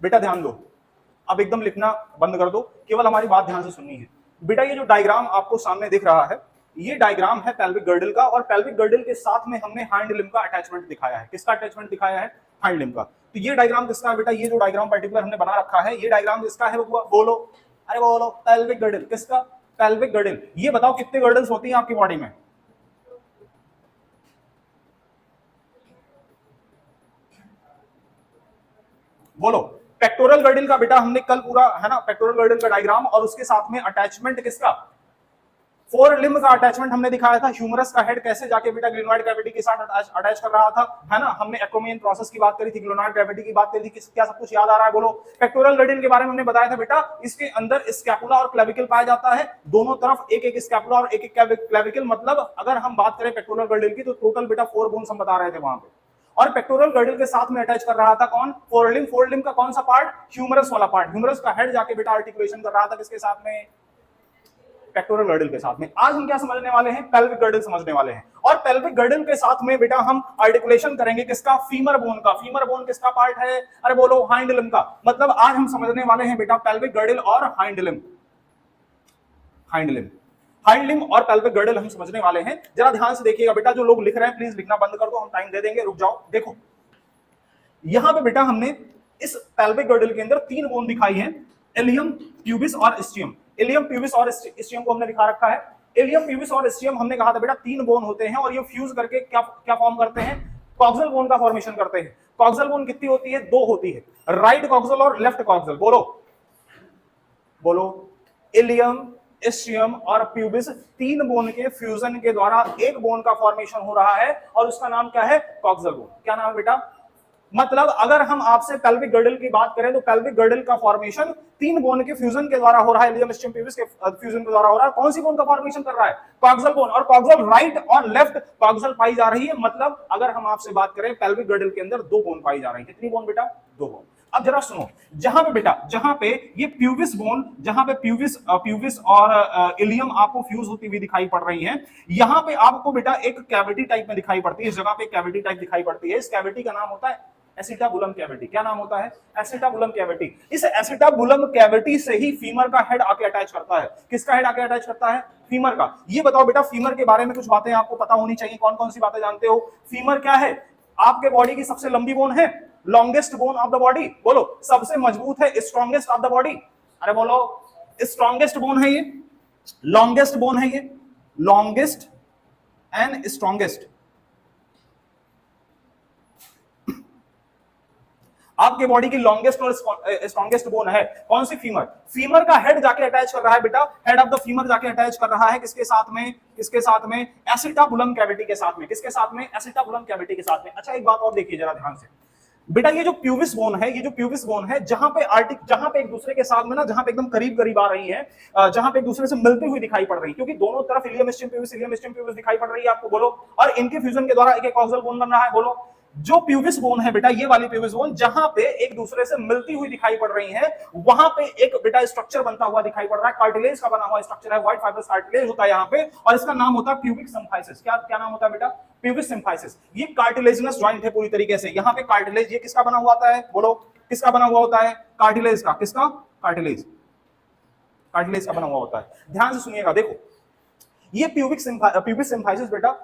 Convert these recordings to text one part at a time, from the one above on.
बेटा ध्यान दो, अब एकदम लिखना बंद कर दो, केवल हमारी बात ध्यान से सुननी है। बेटा ये जो डायग्राम आपको सामने दिख रहा है, ये डायग्राम है पेल्विक गर्डल का, और पेल्विक गर्डल के साथ में हमने हाइंड लिम्ब का अटैचमेंट दिखाया है। किसका अटैचमेंट दिखाया है? हाइंड लिम्ब का। तो ये डायग्राम किसका है बेटा? ये जो डायग्राम पर्टिकुलर हमने बना रखा है, ये डायग्राम किसका है? बोलो, अरे बोलो, पेल्विक गर्डल। किसका? Pelvic girdle. ये बताओ कितने गर्डल्स होती हैं आपकी बॉडी में? बोलो। पेक्टोरल गर्डल का बेटा हमने कल पूरा, है ना, पेक्टोरल गर्डल का डायग्राम और उसके साथ में अटैचमेंट किसका? फोर लिम्ब का अटैचमेंट हमने दिखाया था। ह्यूमरस का हेड कैसे जाके बेटा ग्लिनोइड कैविटी के साथ अटैच कर रहा था, है ना। हमने एक्रोमियन प्रोसेस की बात करी थी, ग्लिनोइड कैविटी की बात करी थी। क्या सब कुछ याद आ रहा है? बोलो। पेक्टोरल गर्डल के बारे में हमने बताया था बेटा, इसके अंदर स्कैपुला और क्लेविकल पाया जाता है, दोनों तरफ एक एक स्कैपुला और एक एक क्लेविकल। मतलब अगर हम बात करें पेक्टोरल गर्डल की, तो टोटल बेटा 4 बोन्स हम बता रहे थे वहां पे। और पेक्टोरल गर्डल के साथ में अटैच कर रहा था कौन? फोरलिम्ब। फोरलिम्ब का कौन सा पार्ट? ह्यूमरस वाला पार्ट। ह्यूमरस का हेड जाके बेटा आर्टिकुलेशन कर रहा था किसके साथ में? पेक्टोरल गर्डल के साथ में। आज हम क्या समझने वाले हैं? पेल्विक गर्डल समझने वाले हैं। और पेल्विक गर्डल के साथ में बेटा हम आर्टिकुलेशन करेंगे किसका? फीमर बोन का। फीमर बोन किसका पार्ट है? अरे बोलो, हाइंड लिम्ब का। मतलब आज हम समझने वाले हैं बेटा पेल्विक गर्डल और hind limb. Hind limb, hind limb और पेल्विक गर्डल हम समझने वाले हैं। जरा ध्यान से देखिएगा बेटा, जो लोग लिख रहे हैं प्लीज लिखना बंद कर दो, हम टाइम दे देंगे, रुक जाओ। देखो यहां पे बेटा हमने इस पेल्विक गर्डल के अंदर 3 बोन दिखाई हैं, इलियम, प्यूबिस और स्टियम। इलियम, प्यूबिस और स्टियम को हमने दिखा रखा है। इलियम, प्यूबिस और स्टियम हमने कहा था बेटा 3 बोन होते हैं, और ये फ्यूज करके क्या क्या फॉर्म करते हैं? कॉक्सल बोन का फॉर्मेशन करते हैं। कॉक्सल बोन कितनी होती है? 2 होती है, राइट कॉक्सल और लेफ्ट कॉक्सल। बोलो बोलो। इलियम, स्टियम और प्यूबिस, 3 बोन के फ्यूजन के द्वारा एक बोन का फॉर्मेशन हो रहा है, और उसका नाम क्या है? Coxal bone. क्या नाम है बेटा? मतलब अगर हम आपसे पेल्विक गर्डल की बात करें, तो पेल्विक गर्डल का फॉर्मेशन 3 बोन के फ्यूजन के द्वारा हो रहा है, इलियम, स्टियम, प्यूबिस के फ्यूजन के द्वारा हो रहा है। कौन सी बोन का फॉर्मेशन कर रहा है? Coxal bone. और कॉक्सल राइट और लेफ्ट कॉक्सल पाई जा रही है। मतलब अगर हम आपसे बात करें, पेल्विक गर्डल के अंदर 2 बोन पाई जा रही है। कितनी बोन बेटा? 2 बोन। अब जरा सुनो, जहां पे बेटा, जहां पे ये प्यूबिस बोन, जहां पे प्यूबिस और इलियम आपको फ्यूज होती हुई दिखाई पड़ रही है, यहां पे आपको बेटा एक कैविटी टाइप में दिखाई पड़ती है। इस जगह पे कैविटी टाइप दिखाई पड़ती है। इस कैविटी का नाम होता है एसिटाबुलम कैविटी। क्या नाम होता है? Acetabulum cavity. इस एसिटाबुलम कैविटी से ही फीमर का हेड आके अटैच करता है। किसका हेड आके अटैच करता है? फीमर का। ये बताओ बेटा, फीमर के बारे में कुछ बातें आपको पता होनी चाहिए। कौन कौन सी बातें जानते हो? फीमर क्या है? आपके बॉडी की सबसे लंबी बोन है, longest bone of the body. बोलो। सबसे मजबूत है, स्ट्रॉन्गेस्ट ऑफ द बॉडी। अरे बोलो, स्ट्रॉन्गेस्ट बोन है ये, लॉन्गेस्ट बोन है ये, लॉन्गेस्ट एंड स्ट्रॉन्गेस्ट। आपके बॉडी की लॉन्गेस्ट और स्ट्रॉन्गेस्ट बोन है कौन सी? फीमर। फीमर का हेड जाके अटैच कर रहा है बेटा, हेड ऑफ द फीमर जाके अटैच कर रहा है किसके साथ में? किसके साथ में? एसिटाबुलम कैविटी के साथ में। किसके साथ में? एसिटाबुलम कैविटी के साथ में। अच्छा एक बात और देखिए जरा ध्यान से बेटा, ये जो प्यूबिस बोन है, ये जो प्यूबिस बोन है, जहां पे एक दूसरे के साथ में ना, जहां पे एकदम करीब करीब आ रही है, जहां पे एक दूसरे से मिलती हुई दिखाई पड़ रही है, क्योंकि दोनों तरफ इलियम, स्टियम, प्यूबिस दिखाई पड़ रही है आपको। बोलो। और इनके फ्यूजन के द्वारा एक एक कॉक्सल बोन बन रहा है। बोलो। जो प्यूबिस बोन है बेटा, ये वाली प्यूबिस बोन जहां पे एक दूसरे से मिलती हुई दिखाई पड़ रही है, वहां पे एक बेटा स्ट्रक्चर बनता हुआ दिखाई पड़ रहा है, कार्टिलेज का बना हुआ स्ट्रक्चर है, व्हाइट फाइब्रस कार्टिलेज होता है यहां पे, और इसका नाम होता है प्यूबिक सिम्फाइसिस। क्या क्या नाम होता है बेटा? Pubic symphysis. ये कार्टिलेजिनस जॉइंट है पूरी तरीके से। यहां पे कार्टिलेज, ये किसका बना हुआ होता है? बोलो। किसका बना हुआ होता है? कार्टिलेज का। किसका? कार्टिलेज। कार्टिलेज का बना हुआ होता है। ध्यान से सुनिएगा, देखो ये प्यूबिक सिम्फाइसिस बेटा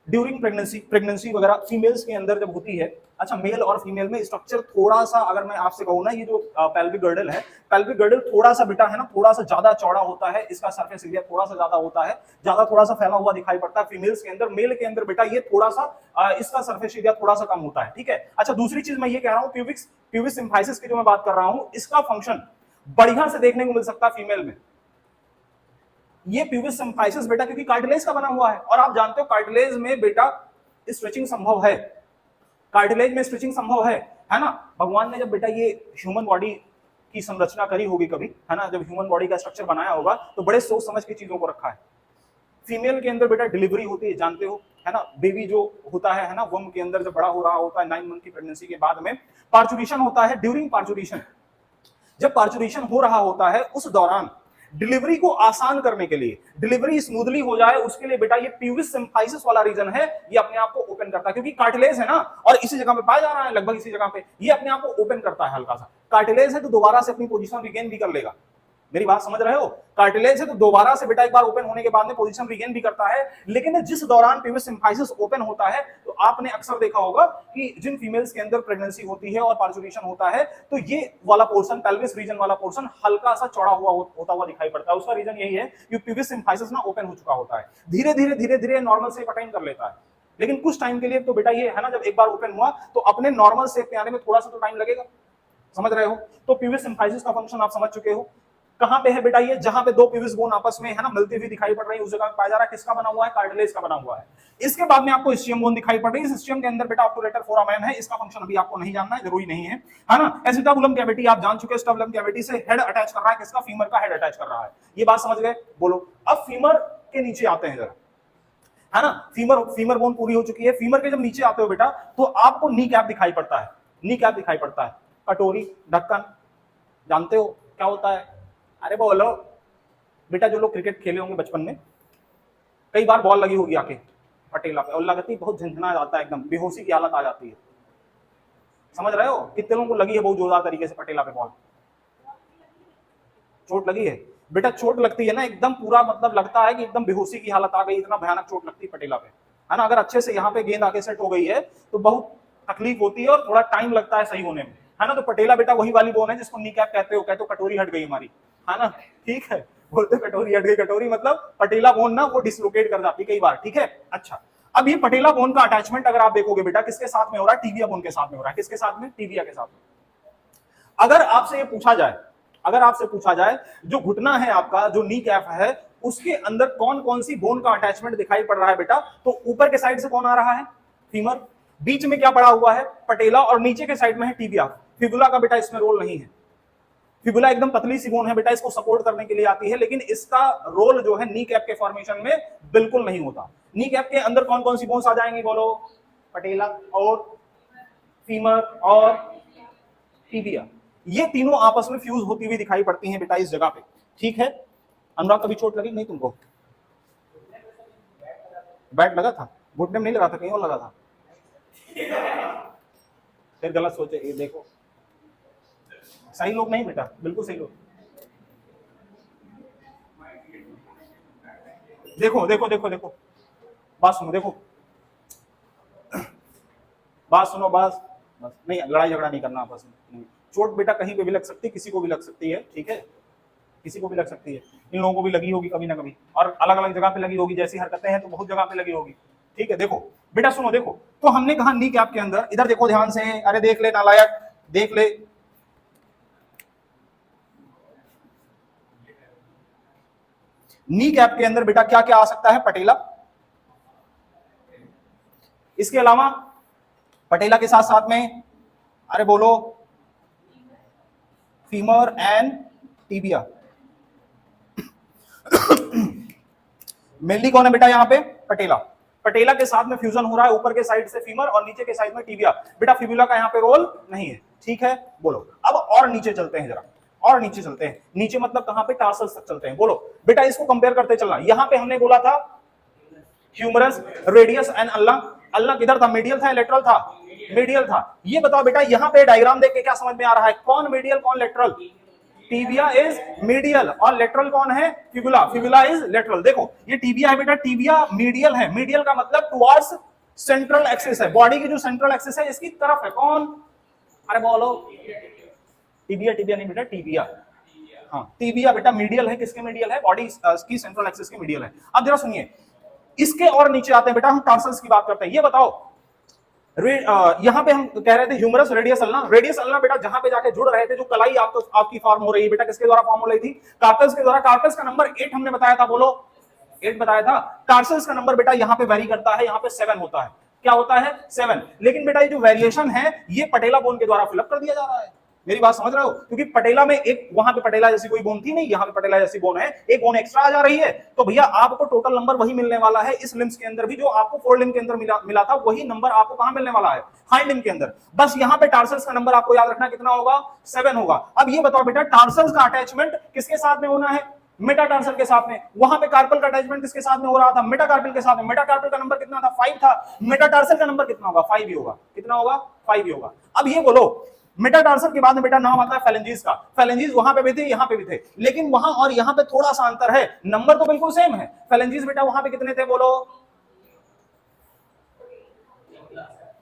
ड्यूरिंग प्रेगनेंसी वगैरह फीमेल्स के अंदर जब होती है, अच्छा मेल और फीमेल में स्ट्रक्चर थोड़ा सा, अगर मैं आपसे कहूं ना, ये जो पेल्विक गर्डल है, पेल्विक गर्डल थोड़ा सा बेटा है ना, थोड़ा सा ज्यादा चौड़ा होता है, इसका सरफेस एरिया थोड़ा सा ज्यादा होता है, ज्यादा थोड़ा सा फैला हुआ दिखाई पड़ता है फीमेल्स के अंदर। मेल के अंदर बेटा ये थोड़ा सा इसका सरफेस एरिया थोड़ा सा कम होता है। ठीक है। अच्छा दूसरी चीज मैं ये कह रहा हूं, प्यूबिक सिम्फाइसिस की जो मैं बात कर रहा हूं, इसका फंक्शन बढ़िया से देखने को मिल सकता है फीमेल में। ये प्यूबिस सिम्फाइसिस बेटा क्योंकि कार्टिलेज का बना हुआ है, और आप जानते हो कार्टिलेज में बेटा स्ट्रेचिंग संभव है, कार्टिलेज में स्ट्रेचिंग संभव है ना। भगवान ने जब बेटा ये ह्यूमन बॉडी की संरचना करी होगी कभी, है ना, जब ह्यूमन बॉडी का स्ट्रक्चर बनाया होगा, तो बड़े सोच समझ के चीजों को रखा है। फीमेल के अंदर बेटा डिलीवरी होती है, जानते हो, है ना, बेबी जो होता है ना, वम्ब के अंदर जब बड़ा हो रहा होता है 9 मंथ की प्रेगनेंसी के बाद में पार्चुरेशन होता है। ड्यूरिंग पार्चुरेशन, जब पार्चुरेशन हो रहा होता है, उस दौरान डिलीवरी को आसान करने के लिए, डिलीवरी स्मूथली हो जाए उसके लिए बेटा ये प्यूबिस सिम्फाइसिस वाला रीजन है, ये अपने आप को ओपन करता है, क्योंकि कार्टिलेज है ना और इसी जगह पे पाया जा रहा है, लगभग इसी जगह पे, ये अपने आप को ओपन करता है हल्का सा। कार्टिलेज है तो दोबारा से अपनी पोजीशन रिगेन भी कर लेगा। मेरी बात समझ रहे हो? कार्टिलेज है तो दोबारा से बेटा एक बार ओपन होने के बाद में पोजीशन रिगेन भी करता है, लेकिन जिस दौरान प्यूबिस सिम्फाइसिस ओपन होता है तो आपने अक्सर देखा होगा कि जिन फीमेल्स के अंदर प्रेगनेंसी होती है और पार्चुरेशन होता है तो ये वाला पोर्शन, पेल्विस रीजन वाला पोर्शन हल्का सा चौड़ा होता हुआ दिखाई पड़ता है। उसका रीजन यही है कि प्यूबिस सिम्फाइसिस ना ओपन हो चुका होता है, धीरे धीरे नॉर्मल शेप अटेन कर लेता है, लेकिन कुछ टाइम के लिए तो बेटा ये है ना, जब एक बार ओपन हुआ तो अपने नॉर्मल शेप पे आने में थोड़ा सा तो टाइम लगेगा। समझ रहे हो? तो प्यूबिस सिम्फाइसिस का फंक्शन आप समझ चुके हो। कहां पे है बेटा ये? जहां पे दो प्यूबिस बोन आपस में है ना मिलती हुई दिखाई पड़ रही है, उस जगह पाया जा रहा है। किसका बना हुआ है? कार्टिलेज का बना हुआ है। इसके बाद में आपको इस्चियम बोन दिखाई पड़ रही है। इस इस्चियम के अंदर बेटा ऑब्टुरेटर फोरामेन है। इसका फंक्शन अभी आपको नहीं जानना है, जरूरी नहीं है ना। एसिटाबुलम कैविटी आप जान चुके हैं, एसिटाबुलम कैविटी से हेड अटैच कर रहा है, किसका? फीमर का हेड अटैच कर रहा है। ये बात समझ गए? बोलो। अब फीमर के नीचे आते हैं जरा, है ना। फीमर बोन पूरी हो चुकी है। फीमर के जब नीचे आते हो बेटा तो आपको नी कैप दिखाई पड़ता है। नी कैप दिखाई पड़ता है, कटोरी, ढक्कन, जानते हो क्या होता है? अरे बोलो बेटा, जो लोग क्रिकेट खेले होंगे बचपन में, कई बार बॉल लगी होगी आके पटेला पे और लगती बहुत झंझना जाता है, एकदम बेहोशी की हालत आ जाती है। समझ रहे हो? कितने लोगों को लगी है बहुत जोरदार तरीके से पटेला पे बॉल? चोट लगी है बेटा? चोट लगती है ना एकदम पूरा, मतलब लगता है कि एकदम बेहोशी की हालत आ गई, इतना भयानक चोट लगती है पटेला पे, है ना। अगर अच्छे से यहाँ पे गेंद आके सेट हो गई है तो बहुत तकलीफ होती है और थोड़ा टाइम लगता है सही होने में, है ना। तो पटेला बेटा वही वाली बोन है जिसको नी कैप कहते हो। कहते हो कटोरी हट गई हमारी, है ना, ठीक है, बोलते कटोरी हट गई। कटोरी मतलब पटेला बोन ना वो डिसलोकेट कर जाती कई बार, ठीक है। अच्छा, अब ये पटेला बोन का अटैचमेंट अगर आप देखोगे बेटा किसके साथ में हो रहा है? टीबिया बोन के साथ में हो रहा है। किसके साथ में? टीबिया के साथ में। अगर आपसे ये पूछा जाए, अगर आपसे पूछा जाए जो घुटना है आपका, जो नी कैप है, उसके अंदर कौन कौन सी बोन का अटैचमेंट दिखाई पड़ रहा है बेटा, तो ऊपर के साइड से कौन आ रहा है? फीमर। बीच में क्या पड़ा हुआ है? पटेला। और नीचे के साइड में है टीबिया। फिबुला का बेटा इसमें रोल नहीं है। फिबुला एकदम पतली सी बोन है बेटा, इसको सपोर्ट करने के लिए आती है, लेकिन इसका रोल जो है नी कैप के फॉर्मेशन में बिल्कुल नहीं होता। नी कैप के अंदर कौन कौन सी बोन्स आ जाएंगी? बोलो। पटेला और फीमर और टीबिया, ये तीनों आपस में फ्यूज होती हुई दिखाई पड़ती हैं बेटा इस जगह पे, ठीक है। अनुराग, कभी चोट लगी नहीं तुमको? बैट लगा था? घुटने में नहीं लगा था, कहीं और लगा था? फिर गलत सोचे। ये देखो, सही लोग नहीं बेटा, बिल्कुल सही लोग। देखो देखो देखो देखो, बात सुनो, देखो बात सुनो, बस बस नहीं, लड़ाई झगड़ा नहीं करना आपस में, नहीं। चोट बेटा कहीं पे भी लग सकती है, किसी को भी लग सकती है, ठीक है, किसी को भी लग सकती है। इन लोगों को भी लगी होगी कभी ना कभी, और अलग अलग जगह पे लगी होगी। जैसी हरकतें हैं तो बहुत जगह पे लगी होगी, ठीक है। देखो बेटा सुनो, देखो तो हमने कहा नी कैप के अंदर, इधर देखो ध्यान से, अरे देख ले नालायक, देख ले। नी कैप के अंदर बेटा क्या क्या आ सकता है? पटेला। इसके अलावा पटेला के साथ साथ में, अरे बोलो, फीमर एंड टीबिया। मेनली कौन है बेटा यहाँ पे? पटेला। पटेला के साथ में फ्यूजन हो रहा है, ऊपर के साइड से फीमर और नीचे के साइड में टीबिया। बेटा फिबुला का यहाँ पे रोल नहीं है, ठीक है। बोलो। अब और नीचे चलते हैं जरा, और नीचे चलते हैं। नीचे मतलब कहां पे? टार्सल्स तक चलते हैं। बोलो बेटा, इसको कंपेयर करते चलना। यहां पे हमने बोला था humerus, radius and ulna. Ulna किधर था? मीडियल था, लेटरल था? मीडियल था। ये बताओ बेटा, यहां पे डायग्राम देख के क्या समझ में आ रहा है? कौन मीडियल, कौन लेटरल? टीबिया इज मीडियल और लेटरल कौन है? फिबुला। Fibula is lateral. देखो ये टीबिया है बेटा, टीबिया मीडियल है। मीडियल का मतलब टुवर्ड्स सेंट्रल एक्सिस है, बॉडी की जो सेंट्रल एक्सिस है इसकी तरफ है। कौन? अरे बोलो। टीबिया, टीबिया नहीं बेटा, टीबिया। हाँ, टीबिया बेटा मीडियल है। किसके मीडियल है? बॉडी की सेंट्रल एक्सिस के मीडियल है। अब जरा सुनिए, इसके और नीचे आते हैं बेटा, हम टार्सल्स की बात करते हैं। ये बताओ, यहां पे हम कह रहे थे humerus, radius ulna. Radius ulna बेटा जहां पे जाके जुड़ रहे थे, जो कलाई आपकी फॉर्म हो रही है बेटा, किसके द्वारा फॉर्म हो रही थी? कार्पल्स के द्वारा। कार्पल्स का नंबर 8 हमने बताया था, बोलो 8 बताया था। टार्सल्स का नंबर बेटा यहाँ पे वेरी करता है, यहाँ पे 7 होता है। क्या होता है? 7। लेकिन बेटा ये जो वेरिएशन है ये पटेला बोन के द्वारा फिलअप कर दिया जा रहा है। मेरी बात समझ रहे हो? क्योंकि पटेला में एक, वहां पे पटेला जैसी कोई बोन थी नहीं, यहाँ पे पटेला जैसी बोन है, एक बोन एक्स्ट्रा आ जा रही है। तो भैया आपको टोटल नंबर वही मिलने वाला है इस लिम्स के अंदर भी, जो आपको फोर लिम्ब के अंदर मिला था, वही नंबर आपको कहां मिलने वाला है? हाइंड लिम्ब के अंदर। बस यहाँ पे टार्सल्स का नंबर आपको याद रखना कितना होगा? 7 होगा। अब ये बताओ बेटा, टार्सल्स का अटैचमेंट किसके साथ में होना है? मेटाटार्सल के साथ में, वहां पे कार्पल का अटैचमेंट किसके साथ में हो रहा था, मेटाकार्पल के साथ में। मेटाकार्पल का नंबर कितना था, 5 था। मेटाटार्सल का नंबर कितना होगा, 5 ही होगा। कितना होगा, 5 ही होगा। अब ये बोलो, मेटाटार्सल के बाद में बेटा नाम आता है फेलेंजीज का। फेलेंजीज वहां पे भी थे, यहां पे भी थे, लेकिन वहां और यहां पे थोड़ा सा अंतर है, नंबर तो बिल्कुल सेम है। फेलेंजीज बेटा वहां पे कितने थे, बोलो।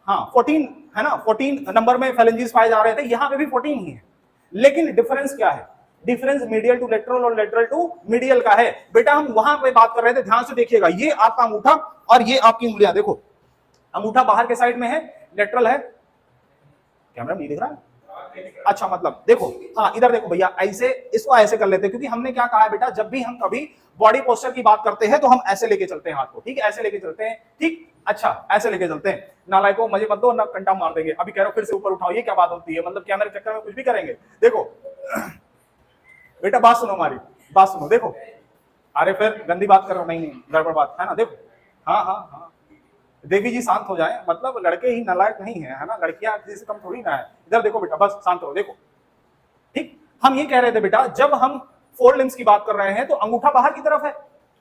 हाँ 14 है ना, 14 नंबर में फेलेंजीज पाए जा रहे थे, यहां पे भी 14 ही है। लेकिन डिफरेंस क्या है, डिफरेंस मीडियल टू लेटरल और लेटरल टू मीडियल का है। बेटा हम वहां पे बात कर रहे थे, ध्यान से देखिएगा, ये आपका अंगूठा और ये आपकी उंगलियां, देखो अंगूठा बाहर के साइड में है, लेटरल है। कैमरा नहीं दिख रहा है? अच्छा, मतलब देखो, हाँ इधर देखो भैया, ऐसे इसको ऐसे कर लेते हैं, क्योंकि हमने क्या कहा है बेटा, जब भी हम कभी बॉडी पोस्चर की बात करते हैं तो हम ऐसे लेके चलते हैं हाथ को, ठीक है, ऐसे लेके चलते हैं, ठीक। अच्छा, ऐसे लेके चलते हैं। नालायकों मजे मत दो ना, कंटा मार देंगे। अभी कह रहा हूं फिर से ऊपर उठाओ, ये क्या बात होती है, मतलब क्या मेरे चक्कर में कुछ भी करेंगे। देखो बेटा बात सुनो, हमारी बात सुनो, देखो। अरे फिर गंदी बात कर रहा हूं, नहीं गड़बड़ बात है ना, देखो। हाँ हाँ हाँ, देवी जी शांत हो जाए, मतलब लड़के ही नालायक नहीं है ना, लड़कियां किसी से कम थोड़ी ना है। इधर देखो बेटा, बस शांत हो, देखो, ठीक। हम ये कह रहे थे बेटा, जब हम 4 लिम्स की बात कर रहे हैं तो अंगूठा बाहर की तरफ है,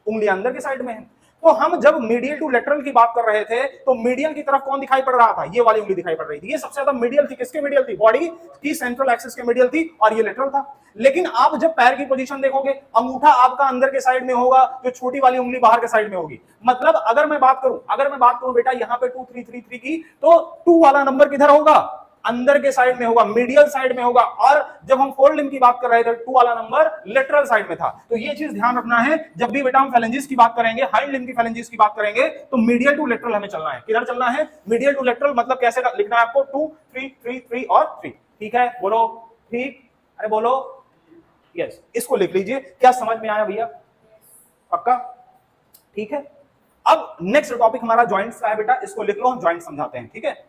उंगलियां अंदर के साइड में है। तो हम जब मीडियल टू लेटरल की बात कर रहे थे तो मीडियल की तरफ कौन दिखाई पड़ रहा था, ये वाली उंगली दिखाई पड़ रही थी। ये सबसे ज्यादा मीडियल थी, किसके मीडियल थी, बॉडी की सेंट्रल एक्सिस के मीडियल थी, और ये लेटरल था। लेकिन आप जब पैर की पोजीशन देखोगे, अंगूठा आपका अंदर के साइड में होगा, जो छोटी वाली उंगली बाहर के साइड में होगी। मतलब अगर मैं बात करूं बेटा यहां पे 2 3 3 3 की, तो 2 वाला नंबर किधर होगा, अंदर के साइड में होगा, मीडियल साइड में होगा। और जब हम 4 लिम्ब की बात कर रहे थे, 2 वाला नंबर लेटरल साइड में था। तो ये चीज ध्यान रखना है, जब भी बेटा हम फेलेंजिस की बात करेंगे, हाइंड लिम्ब की फेलेंजिस की बात करेंगे, तो मीडियल टू लेटरल हमें चलना है। किधर चलना है, मीडियल टू लेटरल। मतलब कैसे लिखना है आपको, 2 3 3 3 और 3, ठीक है, बोलो ठीक, अरे बोलो यस। इसको लिख लीजिए, क्या समझ में आया भैया, पक्का, ठीक है। अब नेक्स्ट टॉपिक हमारा जॉइंट्स का है बेटा, इसको लिख लो, हम जॉइंट समझाते हैं, ठीक है।